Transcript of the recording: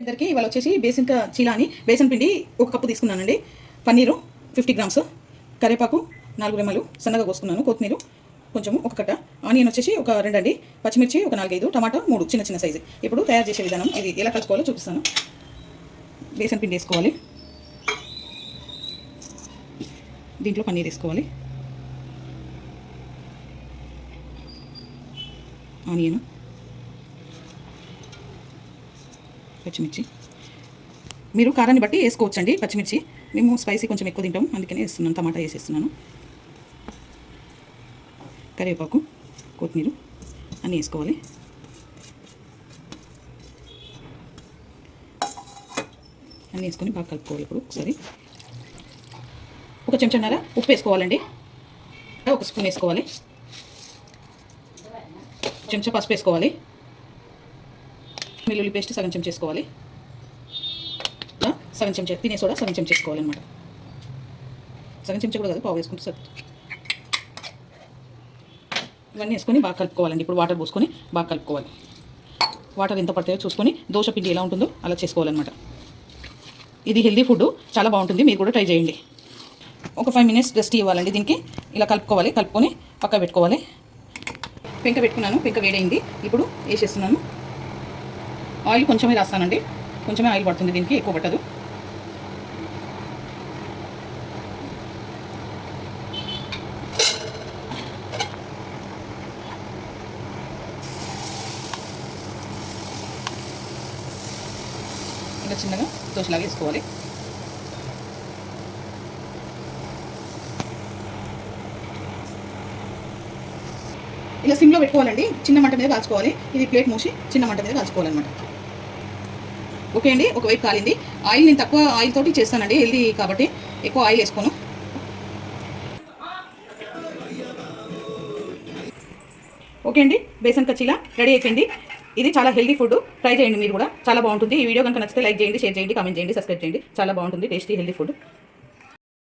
ఇద్దరికి ఇవాళ వచ్చేసి బేసన్ చీలా అని బేసన్ పిండి 1 కప్పు తీసుకున్నానండి. పన్నీరు 50 గ్రామ్స్, కరివేపాకు 4 రెమ్మలు సన్నగా కోసుకున్నాను, కొత్తిమీర కొంచెం 1 కట్ట, ఆనియన్ వచ్చేసి ఒక 2 అండి, పచ్చిమిర్చి ఒక 4-5, టమాటా 3 చిన్న చిన్న సైజు. ఇప్పుడు తయారు చేసే విధానం ఇది ఎలా కలుపుకోవాలో చూపిస్తాను. బేసన్ పిండి వేసుకోవాలి, దీంట్లో పన్నీర్ వేసుకోవాలి, ఆనియన్, పచ్చిమిర్చి, మీరు కారాన్ని బట్టి వేసుకోవచ్చండి. పచ్చిమిర్చి మేము స్పైసీ కొంచెం ఎక్కువ తింటాం, అందుకనే వేస్తున్నాను. టమాటా వేసేస్తున్నాను, కరివేపాకు, కొత్తిమీర అన్నీ వేసుకోవాలి. అన్నీ వేసుకొని బాగా కలుపుకోవాలి. ఇప్పుడు ఒకసారి 1 చెంచాన్నర ఉప్పు వేసుకోవాలండి, 1 స్పూన్ వేసుకోవాలి, చెంచా పసుపు వేసుకోవాలి, వెల్లుల్లి పేస్ట్ సగం చెంచా వేసుకోవాలి, సగం చెంచా తినే సోడా సగం చెంచా వేసుకోవాలన్నమాట. సగం చెంచా కూడా కాదు, పావు వేసుకుంటే సరే. ఇవన్నీ వేసుకొని బాగా కలుపుకోవాలండి. ఇప్పుడు వాటర్ పోసుకొని బాగా కలుపుకోవాలి. వాటర్ ఎంత పడతాయో చూసుకొని దోశ పిండి ఎలా ఉంటుందో అలా చేసుకోవాలన్నమాట. ఇది హెల్దీ ఫుడ్, చాలా బాగుంటుంది, మీరు కూడా ట్రై చేయండి. ఒక 5 మినిట్స్ రెస్ట్ ఇవ్వాలండి. దీనికి ఇలా కలుపుకోవాలి, కలుపుకొని పక్క పెట్టుకోవాలి. పెంక పెట్టుకున్నాను, పెంక వేడైంది. ఇప్పుడు వేసేస్తున్నాను. ఆయిల్ కొంచెమే రాస్తానండి, కొంచెమే ఆయిల్ పడుతుంది దీనికి, ఎక్కువ పట్టదు. ఇలా చిన్నగా దోశలాగా వేసుకోవాలి. ఇలా సిమ్లో పెట్టుకోవాలండి, చిన్న మంట మీద కాల్చుకోవాలి. ఇది ప్లేట్ మూసి చిన్న మంట మీద కాల్చుకోవాలన్నమాట. ఓకే అండి, ఒకవైపు కాలింది. ఆయిల్ నేను తక్కువ ఆయిల్ తోటి చేస్తానండి, హెల్దీ కాబట్టి ఎక్కువ ఆయిల్ వేసుకోను. ఓకే అండి, బేసన్ కచ్చీలా రెడీ అయిపోయింది. ఇది చాలా హెల్దీ ఫుడ్, ట్రై చేయండి మీరు కూడా, చాలా బాగుంటుంది. ఈ వీడియో కనుక నచ్చితే లైక్ చేయండి, షేర్ చేయండి, కామెంట్ చేయండి, సబ్స్క్రైబ్ చేయండి. చాలా బాగుంటుంది, టేస్టీ హెల్దీ ఫుడ్.